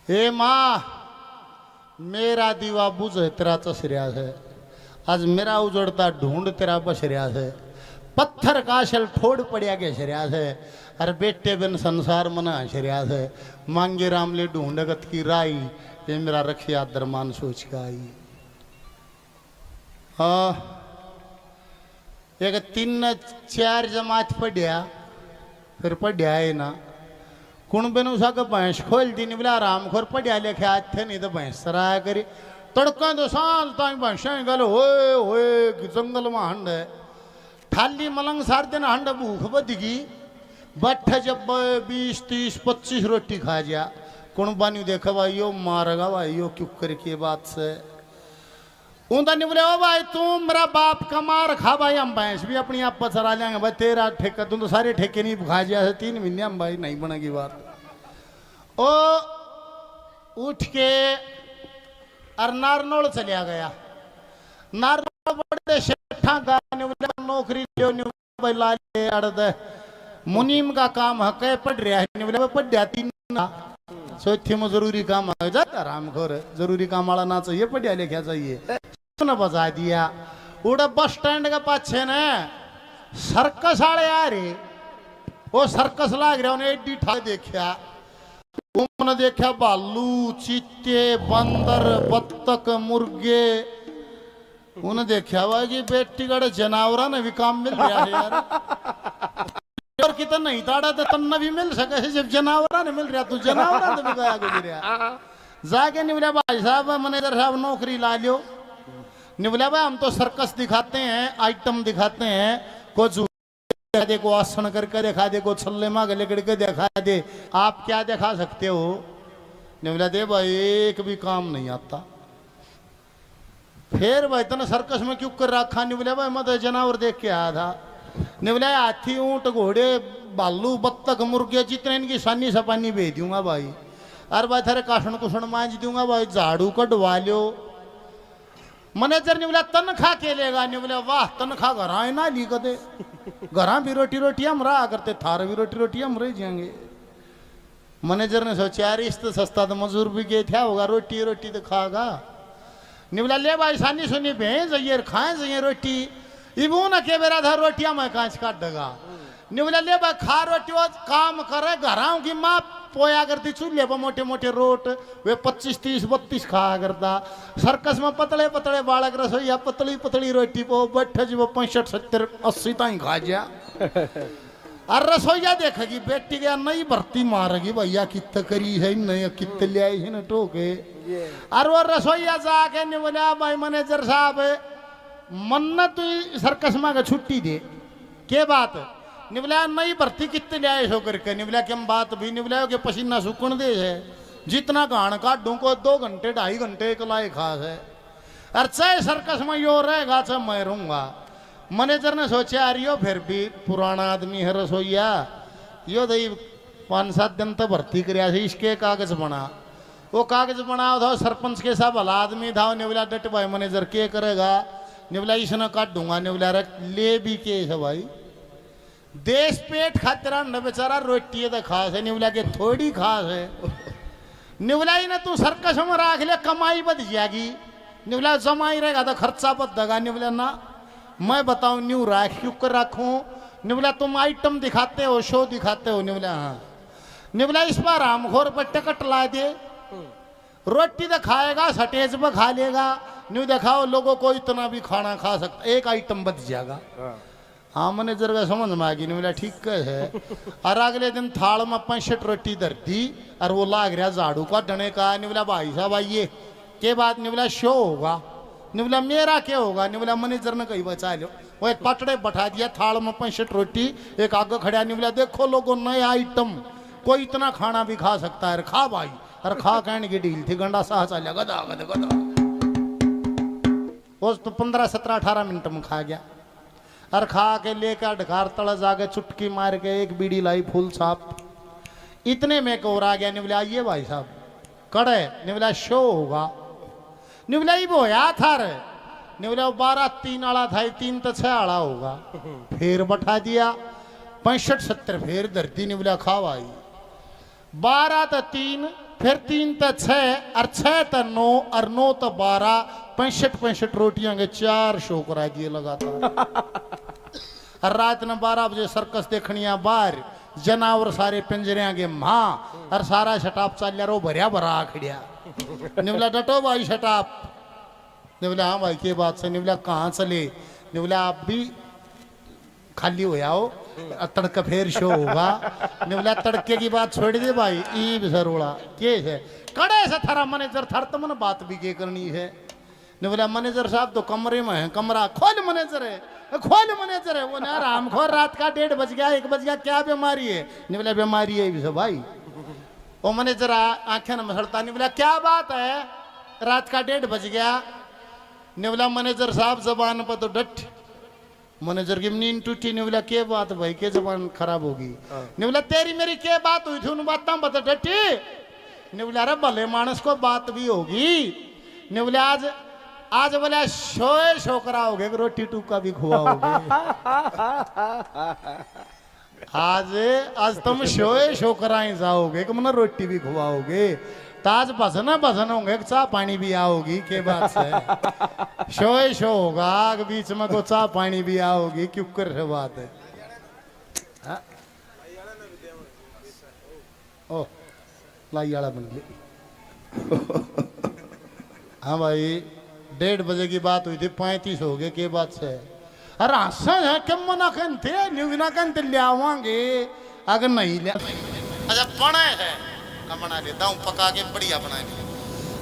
हे माँ, मेरा दीवा बुझ तेरा चसरिया है, आज मेरा उजड़ता ढूंढ तेरा बसरिया है, पत्थर काशल ठोड़ पड़िया के शरिया है, अरे बेटे बिन संसार मना शरिया है, मांगे रामले ढूंढगत की राई, ये मेरा रखिया दरमान सोच का आई। हाँ, एक 3-4 जमात पढ़िया, फिर पढ़िया है ना कुण बेनु सा भैंस खोल दी नहीं बोला राम खोर पढ़िया लेखे आज थे नहीं तो भैंस सराया करी तड़का तो साल ताई भैंस गल होए जंगल में हंड है थाली मलंग सार दिन हंड भूख बदगी बठ जब 20-30-25 रोटी खा जा कुण बानी देखा भाई यो मारेगा भाई यो क्यों करके बात से ऊंदा नहीं बोले ओ भाई तुम मेरा बाप का मार खा भाई हम भैंस भी अपनी आप पसरा लेंगे भाई तेरा ठेका तुम तो सारे ठेके नहीं खा जा 3 महीने हम भाई नहीं बनेगी बात ओ उठ के और नारनौल चलिया गया नारनौल बड़े शेठा गाने नौकरी लियो भाई लाले अड़द मुनीम का काम हक पढ़ रहा है नहीं बोले पढ़ जाती ना सोची में जरूरी काम आ जाता राम खोर जरूरी काम वाला ना चाहिए पढ़िया लिखा चाहिए सुना बजा दिया उड़ा बस स्टैंड के पाछे ने सर्कस वाले आ रहे वो सर्कस लाग रहा उन्हें एडी ठा देखा उन्होंने देखा भालू चीते बंदर बत्तख मुर्गे उन्हें देखा भाई कि बेटी गड़े जानवरा ने भी काम मिल रहा है यार और कितना नहीं ताड़ा तो तन्ना भी मिल सके जब जानवरा ने मिल रहा तू जानवरा ने भी गया गुजरिया जाके नहीं बोला भाई साहब मैनेजर साहब नौकरी ला लियो नहीं बोला भाई हम तो सर्कस दिखाते हैं आइटम दिखाते हैं कुछ दे को आसन करके दिखा दे को छल्ले मांग लेकर के दिखा दे आप क्या दिखा सकते हो नहीं बोला दे भाई एक भी काम नहीं आता फिर भाई तने सर्कस में क्यों कर रखा नहीं बोला भाई मैं तो जानवर देख के आया था नहीं बोला हाथी ऊंट घोड़े भालू बत्तख मुर्गे जितने इनकी सानी सपानी भेज दूंगा भाई अरे भाई थारे काशन कुशन मांझ दूंगा भाई झाड़ू कटवा लो मैनेजर ने बोला तनखा के लेगा नहीं बोला वाह तनखा घर ना ली कदे घर भी रोटी हम रहा करते थार भी रोटी हम रह जाएंगे मैनेजर ने सोचा यार इस तो सस्ता तो मजदूर भी गए क्या होगा रोटी तो खागा नहीं बोला ले भाई सानी सुनी भेज जाइए खाए जाइए रोटी इबू ना के मेरा था रोटियां मैं कांच काट देगा नहीं बोला ले भाई खा रोटी वो काम करे घराओं की माँ पोया करती चूल्हे पर मोटे मोटे रोट वे 25-30-32 खाया करता सर्कस में पतले पतले बालक रसोईया पतली पतली रोटी पो बैठे जी वो 65-70-80 ताई खा जा और रसोईया देखेगी बेटी गया नहीं भर्ती मारेगी भैया कित करी है नहीं कित ले आई है ना टोके और वो रसोईया जाके नहीं बोला भाई मैनेजर साहब मन्नत सर्कस में छुट्टी दे के बात निवला नहीं भर्ती कितने ले आए सो करके निवला कि हम बात भी निवला कि पसीना सूखण दे है जितना गान काटूं को 2 घंटे 2.5 घंटे एक लाए खास है और चाहे सर्कस में यो रहेगा चाहे मैं रहूंगा मैनेजर ने सोचा यार यो फिर भी पुराना आदमी है रसोईया यो दही 5-7 दिन तो भर्ती कराया इसके कागज बना वो कागज बनाया था सरपंच के साथ भला आदमी था निवला डट भाई मैनेजर के करेगा निवला इसने काट दूंगा निवला ले भी के है भाई देश पेट खातिर न बेचारा रोटी तो खास है निवला के थोड़ी खास है निवला ही ना तू सर्कस में राख ले कमाई बद जाएगी निवला जमाई रहेगा तो खर्चा बदगा निवला ना मैं बताऊं न्यू राख क्यों कर रखूं निवला तुम आइटम दिखाते हो शो दिखाते हो निवला हाँ निवला इस बार रामखोर पर टिकट ला दे रोटी तो खाएगा सटेज पर खा लेगा न्यू दिखाओ लोगों को इतना भी खाना खा सकता एक आइटम बच जाएगा हाँ मैनेजर का समझ में आ गई नहीं बोला ठीक है और अगले दिन थाल में 65 रोटी धर दी और वो लाग रहा झाड़ू का डने का नहीं बोला भाई साहब आइए के बाद नहीं बोला शो होगा नहीं बोला मेरा क्या होगा नहीं बोला मैनेजर ने कहीं बचा लो वो एक पटड़े बैठा दिया थाल में 65 रोटी एक आगे खड़ा नहीं बोला देखो लोगों नए आइटम कोई इतना खाना भी खा सकता है खा भाई और खा कहने की डील थी गंडा साह चल गदा गदा गदा वो तो 15-17-18 मिनट में खा गया और खा के लेकर ढकार तड़ जाके चुटकी मार के एक बीड़ी लाई फुल छाप इतने में कोर आ गया नहीं बोला आइए भाई साहब कड़े नहीं बोला शो होगा नहीं बोला ये बोया था रे नहीं बोला 12-3 आड़ा था 3 तो 6 आड़ा होगा फिर बैठा दिया 65-70 फिर धरती नहीं बोला खा भाई 12 तो 3, फिर 3 तो 6 और 6 तो 9 और 9 तो 12, 65 रोटियां के 4 शो करा दिए लगातार। और रात ने 12 बजे सर्कस देखनी बाहर, जनावर सारे पिंजरिया के मां और सारा शटाप चाल रो भरिया भरा खड़िया। निवला डटो भाई शटाप। निवला हाँ भाई के बात से। निवला कहाँ चले? निवला आप भी खाली हो जाओ, तड़का फिर शो होगा। निवला तड़के की बात छोड़ दे भाई, ई जरूड़ा के है कड़े से थारा मैनेजर थर तो मन बात भी के करनी है। निवला मैनेजर साहब तो कमरे में है, कमरा खोल मैनेजर है, खोल मैनेजर है। वो ना रामखोर रात का 1:30 बज गया, 1 बज गया, क्या बीमारी है? निवला बीमारी है भाई। वो मैनेजर आंखें न मसलता। निवला क्या बात है, रात का 1:30 बज गया? निवला मैनेजर साहब जबान पर तो डट। मैनेजर की नींद टूटी। निवला के बात भाई, के जबान खराब होगी? निवला तेरी मेरी के बात हुई थी उन बातों बता डटी। निवला अरे भले मानस को बात भी होगी। निवला आज बोला शोए शोकरा होगे, रोटी टूका भी खुआओगे। आज तुम शोए शोकराएं जाओगे कि मन रोटी भी खुआओगे। ताज भजन होंगे, चाह पानी भी आओगी के बात से। शोए शो होगा के बीच में को चाह पानी भी आओगी, क्यों कर रहे बात है? ओ लाई वाला बन गई। हाँ भाई 1:30 बजे की बात हुई थी, 35 हो गए के बात से। अरे हंसा है कम मना कहते न्यूना कहते ले आवांगे, अगर नहीं ले अच्छा बना है ना बना लेता हूँ, पका के बढ़िया बना ले।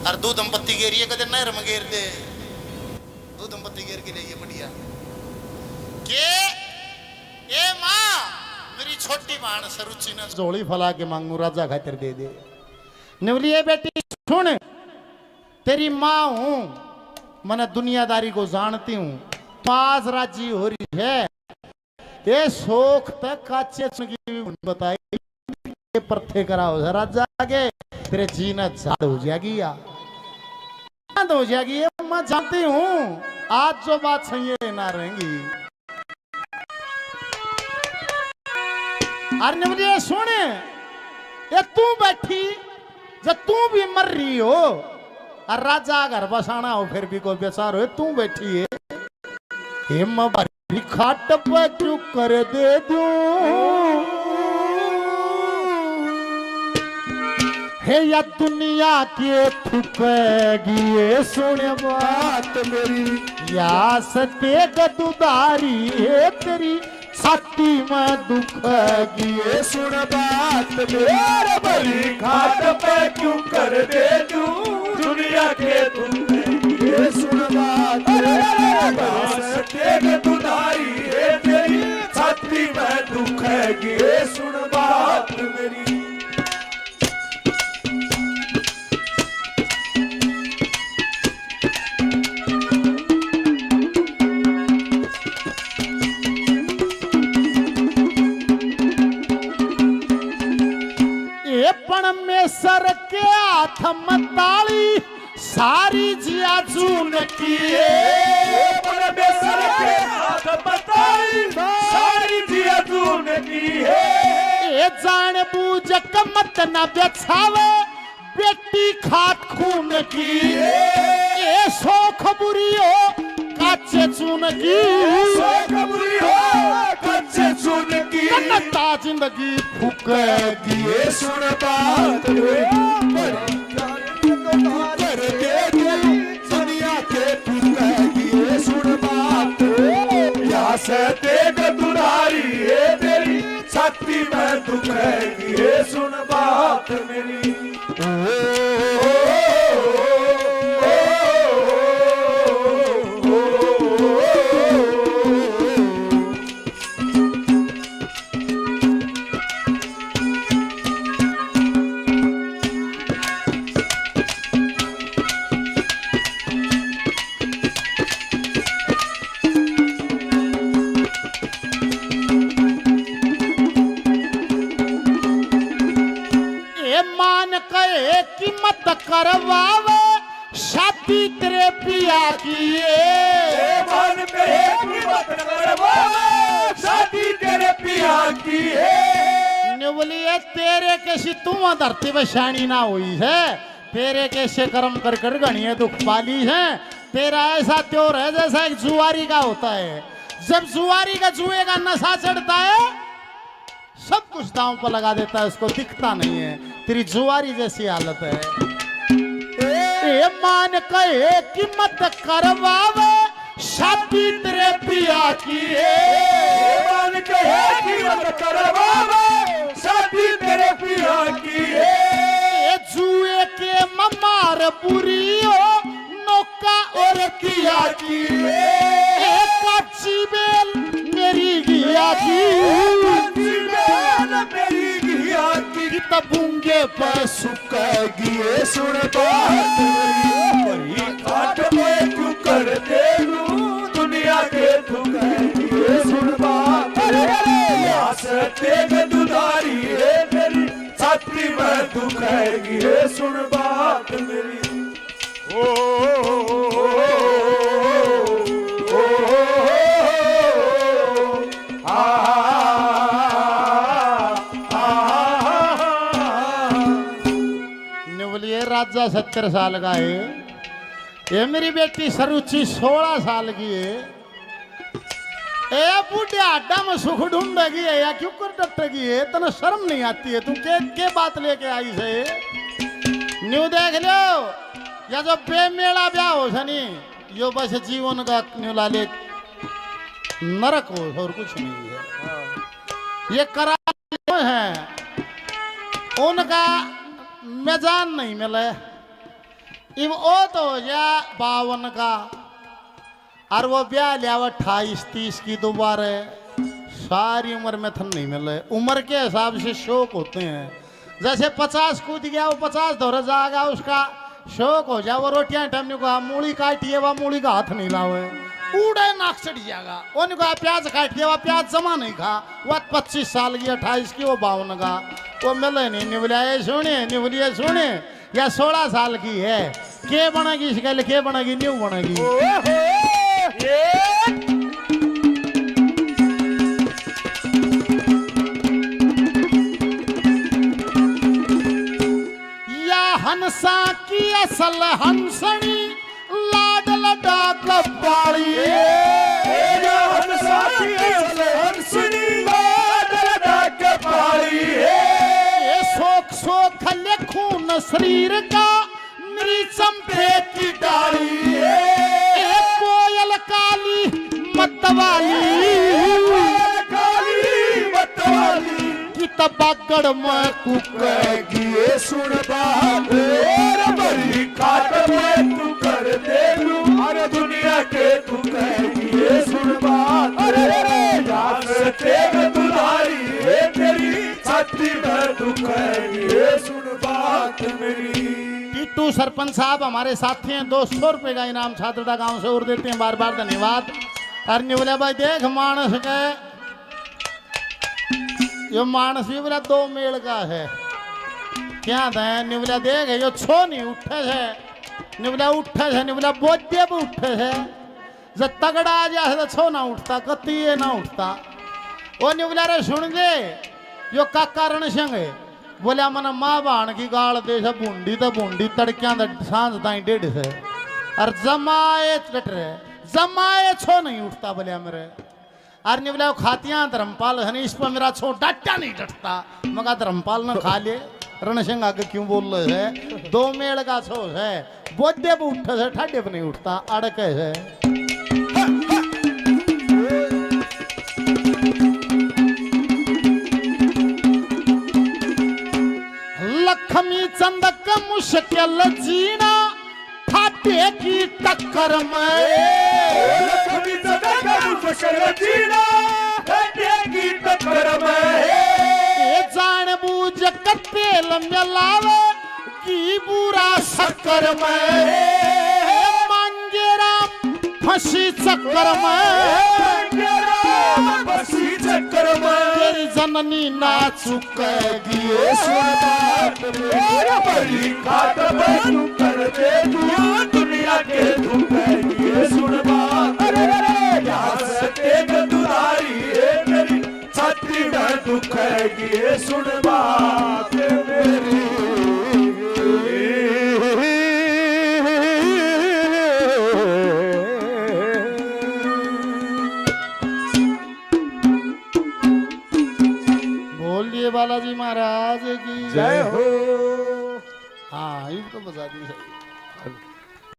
और दूध पत्ती गेरिए कदे नहर में गेर दे, दूध पत्ती गेर के लिए बढ़िया के ए माँ मेरी छोटी मां सरुचि ने झोली फैला के मांगू राजा खातिर दे दे। निवली बेटी सुन, तेरी माँ हूं, मैंने दुनियादारी को जानती हूँ, पास राजी हो रही है। ये शोक तक काचे की बताई परथे कराओ राजा के, तेरे जीना झाड़ हो जाएगी या हो जाएगी। ये मैं जानती हूँ, आज जो बात सही है ना रहेंगी। अरे मुझे सुने, ये तू बैठी जब तू भी मर रही हो और राजा घर बसाना हो, फिर भी कोई बेचार हो, तू बैठी है खाट पर चुप कर दे दूं है या दुनिया के थुकेगी। ये सुने बात मेरी, या सत्य गदुदारी है तेरी छाती में दुखेगी। ये सुन बात मेरी, खाट पे क्यों कर दे दूं दुनिया के थुकेगी। ये सुन बात मेरी, दुदारी है तेरी छाती में दुखेगी। ये सुन बात मेरी। में सर के हाथ में ताली सारी जिया चून की में सर के हाथ में ताली सारी जिया चून की है। ये जान बूझ मत न बेछावे बेटी खात खून की, ये शोख बुरी हो काचे चून की, शोख बुरी हो काचे चून की, नता जिंदगी फूकेगी। ये सुन बात दुनिया के फूकेगी। ये सुन बात या से तेग दुरारी है तेरी छाती में दुखेगी। ये सुन बात मेरी। कीमत करवावे शादी तेरे पिया की, मन पे कीमत करवावे शादी तेरे पिया की है। बोलिए तेरे कैसी तुम धरती में शानी ना हुई है, तेरे कैसे कर्म कर कर गणिये दुख पाली है। तेरा ऐसा त्योर है जैसा एक जुआरी का होता है, जब जुआरी का जुए का नशा चढ़ता है सब कुछ दांव पर लगा देता है, उसको दिखता नहीं है। तेरी जुआरी जैसी हालत है। ए मान कहे कि मत करवावे शादी तेरे पिया की, मान कहे कि मत करवावे शादी तेरे पिया की। जुए के ममार बुरी हो नौका और किया की, कच्ची बेल मेरी गिया की, मेरी गिया की तबूंगे पर सुखेगी ये सुन बात वही काट में क्यों कर दे दुनिया के दुखेगी ये सुन बात। यास तेग दुधारी है तेरी छाती में दुखेगी ये सुन बात मेरी। राजा 70 साल का है, ये मेरी बेटी सरुचि 16 साल की है। ए बूढ़े अड्डा में सुख ढूंढेगी है या क्यों कर डटेगी है, तना शर्म नहीं आती है। तू के बात लेके आई से न्यू देख लो या जो बेमेला ब्याह हो सनी यो बस जीवन का न्यू लाले नरक हो और कुछ नहीं है। ये करा है उनका मैजान नहीं मिले इब ओ तो या 52 का और वो ब्याह लिया 28-30 की दोबारा सारी उम्र में थन नहीं मिले। उम्र के हिसाब से शौक होते हैं, जैसे 50 कूद गया वो 50 दौरा जाएगा उसका शौक हो जाए। वो रोटियां टाइम को मूली काटिए वह मूली का हाथ नहीं लावे उड़े नाक चढ़ जाएगा। उनको प्याज काट दिया वह प्याज जमा नहीं खा। वह 25 साल की 28 की वो 52 का वो मिले नहीं। निवलिया सुने या 16 साल की है के बनेगी इसके लिए के बनेगी न्यू बनेगी। या हंसा की असल हंसनी लाडल डाक पाली सोख खून शरीर का मेरी चंपे की डाली कोयल काली मतवाली की तबागड़ में कुकेगी ये सुन बात बड़ी काट में तू कर दे अरे दुनिया के तू कहेगी ये सुन बात। अरे तेग दुधारी है तेरी छाती में तू कहेगी ये सुन बात मेरी। टीटू सरपंच साहब हमारे साथी हैं, 200 रुपए का इनाम छात्रदा गांव से और देते हैं, बार बार धन्यवाद। अरे बोले भाई देख मानस के यो मानस भी बोला 2 मेल का है क्या था निवला देख यो छो नहीं उठे है निवला उठे है निवला बोझे भी उठे है जब तगड़ा आ जाए तो छो ना उठता कत्ती ये ना उठता। वो निवला रे सुन ले यो का कारण संग है बोला मन माँ बाण की गाल दे से बूंदी तो बूंदी तड़कियां सांझ ताई 1.5 से और जमाए चट रहे जमाए छो नहीं उठता बोलिया मेरे अरे नहीं बोला खातियां धर्मपाल है इस पर मेरा छो डटा नहीं डटता मगर धर्मपाल ने खा ले रणसिंह आगे क्यों बोल रहे है 2 मेल का छो है बोझे पे उठे से ठाडे पे नहीं उठता अड़के है। लक्ष्मी चंद का मुश्किल जीना खाते की टक्कर में लक्ष्मी चंद का मुश्किल जीना खाते की टक्कर में जान बूझ कर तेल मिलावे की बुरा शक्कर में मांगे राम फंसी चक्कर में फंसी चक्कर में तेरी जननी ना चुकेगी ये सुन बात मेरी बड़ी खाट में तू कर दे दुनिया के तू कहेगी ये सुन बात। अरे यहाँ से तेग दुधारी है मेरी छाती में दुख है दुखेगी ये सुन बात मेरी। बोलिए बालाजी महाराज की जय हो। हाँ इनको बजा दी।